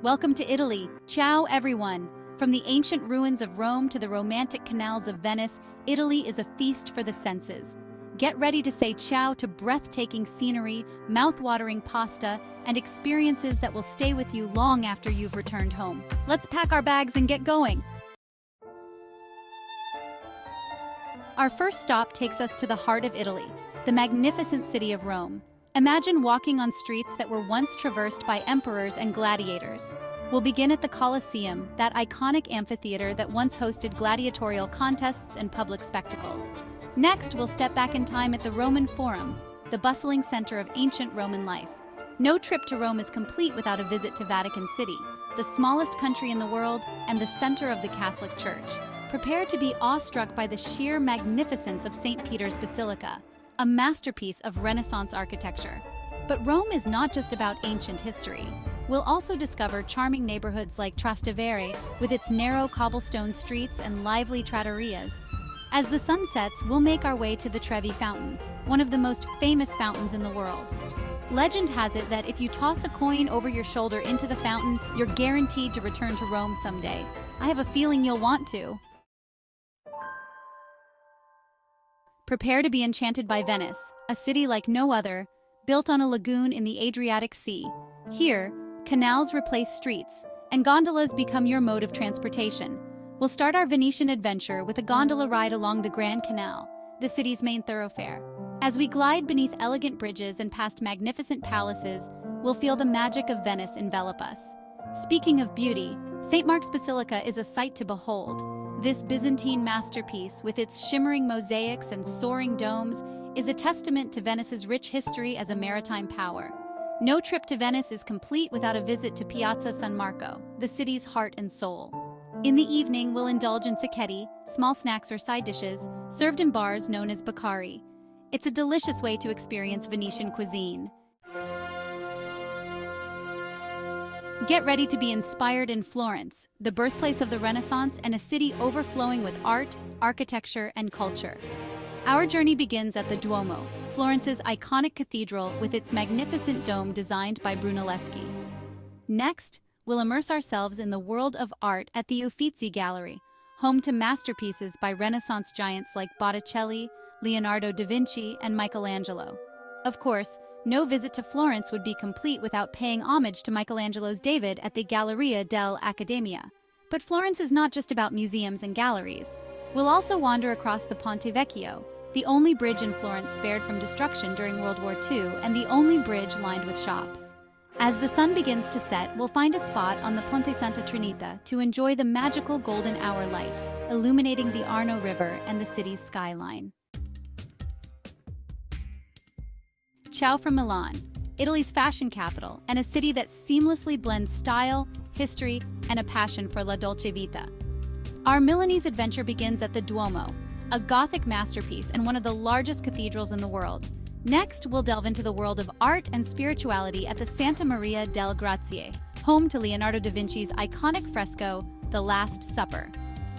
Welcome to Italy. Ciao, everyone. From the ancient ruins of Rome to the romantic canals of Venice, Italy is a feast for the senses. Get ready to say ciao to breathtaking scenery, mouth-watering pasta, and experiences that will stay with you long after you've returned home. Let's pack our bags and get going. Our first stop takes us to the heart of Italy, the magnificent city of Rome. Imagine walking on streets that were once traversed by emperors and gladiators. We'll begin at the Colosseum, that iconic amphitheater that once hosted gladiatorial contests and public spectacles. Next, we'll step back in time at the Roman Forum, the bustling center of ancient Roman life. No trip to Rome is complete without a visit to Vatican City, the smallest country in the world and the center of the Catholic Church. Prepare to be awestruck by the sheer magnificence of St. Peter's Basilica, a masterpiece of Renaissance architecture. But Rome is not just about ancient history. We'll also discover charming neighborhoods like Trastevere, with its narrow cobblestone streets and lively trattorias. As the sun sets, we'll make our way to the Trevi Fountain, one of the most famous fountains in the world. Legend has it that if you toss a coin over your shoulder into the fountain, you're guaranteed to return to Rome someday. I have a feeling you'll want to. Prepare to be enchanted by Venice, a city like no other, built on a lagoon in the Adriatic Sea. Here, canals replace streets, and gondolas become your mode of transportation. We'll start our Venetian adventure with a gondola ride along the Grand Canal, the city's main thoroughfare. As we glide beneath elegant bridges and past magnificent palaces, we'll feel the magic of Venice envelop us. Speaking of beauty, St. Mark's Basilica is a sight to behold. This Byzantine masterpiece, with its shimmering mosaics and soaring domes, is a testament to Venice's rich history as a maritime power. No trip to Venice is complete without a visit to Piazza San Marco, the city's heart and soul. In the evening, we'll indulge in cicchetti, small snacks or side dishes, served in bars known as baccari. It's a delicious way to experience Venetian cuisine. Get ready to be inspired in Florence, the birthplace of the Renaissance and a city overflowing with art, architecture, and culture. Our journey begins at the Duomo, Florence's iconic cathedral with its magnificent dome designed by Brunelleschi. Next, we'll immerse ourselves in the world of art at the Uffizi Gallery, home to masterpieces by Renaissance giants like Botticelli, Leonardo da Vinci, and Michelangelo. Of course, no visit to Florence would be complete without paying homage to Michelangelo's David at the Galleria dell'Accademia. But Florence is not just about museums and galleries. We'll also wander across the Ponte Vecchio, the only bridge in Florence spared from destruction during World War II and the only bridge lined with shops. As the sun begins to set, we'll find a spot on the Ponte Santa Trinita to enjoy the magical golden hour light, illuminating the Arno River and the city's skyline. Ciao from Milan, Italy's fashion capital and a city that seamlessly blends style, history, and a passion for la dolce vita. Our Milanese adventure begins at the Duomo, a Gothic masterpiece and one of the largest cathedrals in the world. Next, we'll delve into the world of art and spirituality at the Santa Maria delle Grazie, home to Leonardo da Vinci's iconic fresco, The Last Supper.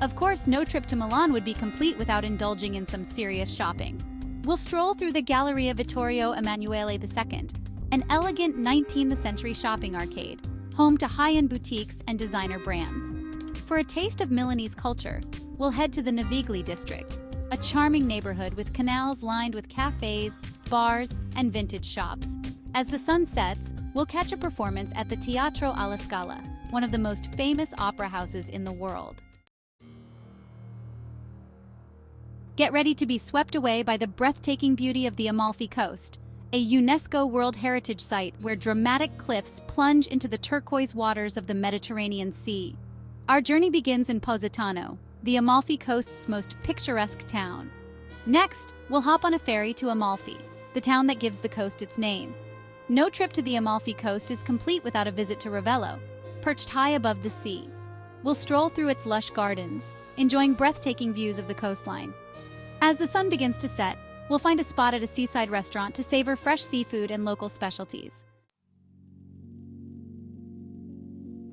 Of course, no trip to Milan would be complete without indulging in some serious shopping. We'll stroll through the Galleria Vittorio Emanuele II, an elegant 19th century shopping arcade, home to high-end boutiques and designer brands. For a taste of Milanese culture, we'll head to the Navigli district, a charming neighborhood with canals lined with cafes, bars, and vintage shops. As the sun sets, we'll catch a performance at the Teatro alla Scala, one of the most famous opera houses in the world. Get ready to be swept away by the breathtaking beauty of the Amalfi Coast, a UNESCO World Heritage Site where dramatic cliffs plunge into the turquoise waters of the Mediterranean Sea. Our journey begins in Positano, the Amalfi Coast's most picturesque town. Next, we'll hop on a ferry to Amalfi, the town that gives the coast its name. No trip to the Amalfi Coast is complete without a visit to Ravello, perched high above the sea. We'll stroll through its lush gardens, enjoying breathtaking views of the coastline. As the sun begins to set, we'll find a spot at a seaside restaurant to savor fresh seafood and local specialties.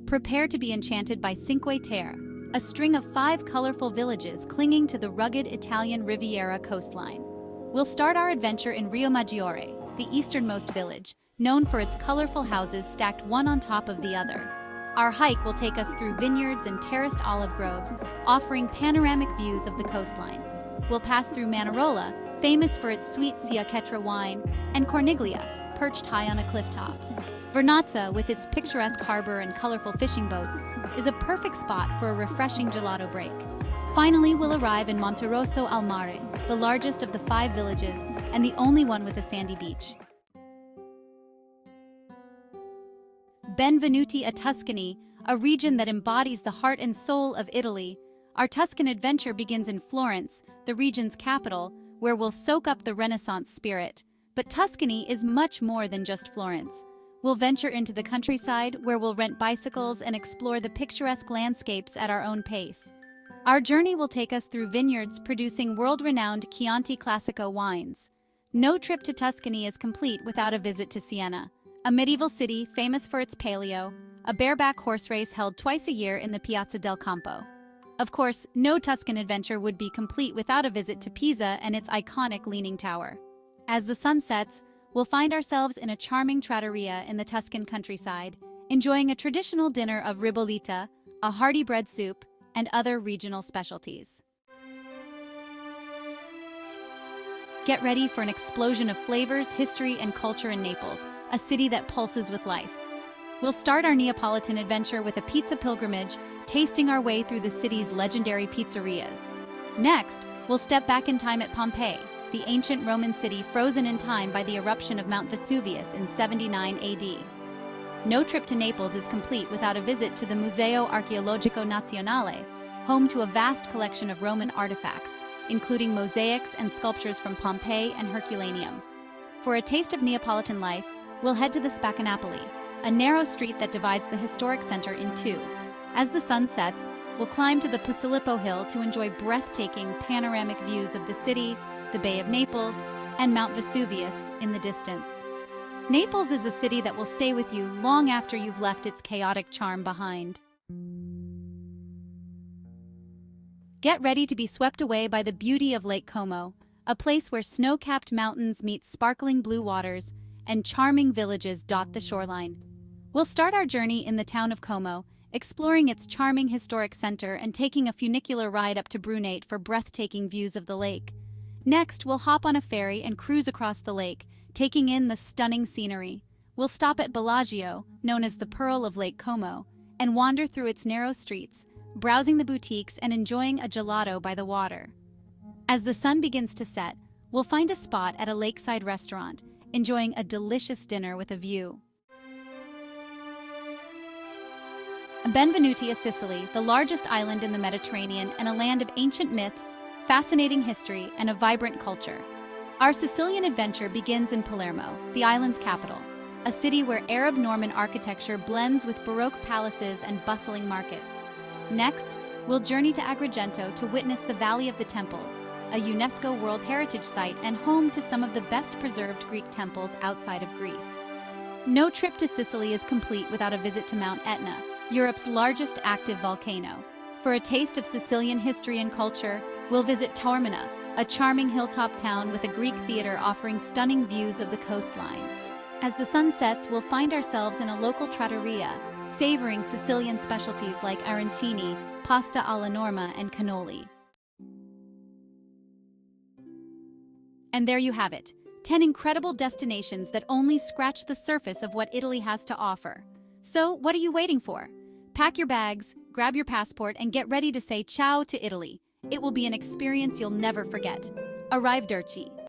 Prepare to be enchanted by Cinque Terre, a string of 5 colorful villages clinging to the rugged Italian Riviera coastline. We'll start our adventure in Rio Maggiore, the easternmost village, known for its colorful houses stacked one on top of the other. Our hike will take us through vineyards and terraced olive groves, offering panoramic views of the coastline. We'll pass through Manarola, famous for its sweet Siacetra wine, and Corniglia, perched high on a cliff top. Vernazza, with its picturesque harbor and colorful fishing boats, is a perfect spot for a refreshing gelato break. Finally, we'll arrive in Monterosso al Mare, the largest of the 5 villages and the only one with a sandy beach. Benvenuti a Tuscany, a region that embodies the heart and soul of Italy. Our Tuscan adventure begins in Florence, the region's capital, where we'll soak up the Renaissance spirit. But Tuscany is much more than just Florence. We'll venture into the countryside, where we'll rent bicycles and explore the picturesque landscapes at our own pace. Our journey will take us through vineyards producing world-renowned Chianti Classico wines. No trip to Tuscany is complete without a visit to Siena, a medieval city famous for its palio, a bareback horse race held twice a year in the Piazza del Campo. Of course, no Tuscan adventure would be complete without a visit to Pisa and its iconic Leaning Tower. As the sun sets, we'll find ourselves in a charming trattoria in the Tuscan countryside, enjoying a traditional dinner of ribollita, a hearty bread soup, and other regional specialties. Get ready for an explosion of flavors, history, and culture in Naples, a city that pulses with life. We'll start our Neapolitan adventure with a pizza pilgrimage, tasting our way through the city's legendary pizzerias. Next, we'll step back in time at Pompeii, the ancient Roman city frozen in time by the eruption of Mount Vesuvius in 79 AD. No trip to Naples is complete without a visit to the Museo Archeologico Nazionale, home to a vast collection of Roman artifacts, including mosaics and sculptures from Pompeii and Herculaneum. For a taste of Neapolitan life, we'll head to the Spaccanapoli, a narrow street that divides the historic center in two. As the sun sets, we'll climb to the Posillipo Hill to enjoy breathtaking panoramic views of the city, the Bay of Naples, and Mount Vesuvius in the distance. Naples is a city that will stay with you long after you've left its chaotic charm behind. Get ready to be swept away by the beauty of Lake Como, a place where snow-capped mountains meet sparkling blue waters and charming villages dot the shoreline. We'll start our journey in the town of Como, exploring its charming historic center and taking a funicular ride up to Brunete for breathtaking views of the lake. Next, we'll hop on a ferry and cruise across the lake, taking in the stunning scenery. We'll stop at Bellagio, known as the Pearl of Lake Como, and wander through its narrow streets, browsing the boutiques and enjoying a gelato by the water. As the sun begins to set, we'll find a spot at a lakeside restaurant, enjoying a delicious dinner with a view. Benvenuti is Sicily, the largest island in the Mediterranean and a land of ancient myths, fascinating history, and a vibrant culture. Our Sicilian adventure begins in Palermo, the island's capital, a city where Arab-Norman architecture blends with Baroque palaces and bustling markets. Next, we'll journey to Agrigento to witness the Valley of the Temples, a UNESCO World Heritage Site and home to some of the best-preserved Greek temples outside of Greece. No trip to Sicily is complete without a visit to Mount Etna, Europe's largest active volcano. For a taste of Sicilian history and culture, we'll visit Taormina, a charming hilltop town with a Greek theater offering stunning views of the coastline. As the sun sets, we'll find ourselves in a local trattoria, savoring Sicilian specialties like arancini, pasta alla norma, and cannoli. And there you have it, 10 incredible destinations that only scratch the surface of what Italy has to offer. So, what are you waiting for? Pack your bags, grab your passport, and get ready to say ciao to Italy. It will be an experience you'll never forget. Arrivederci.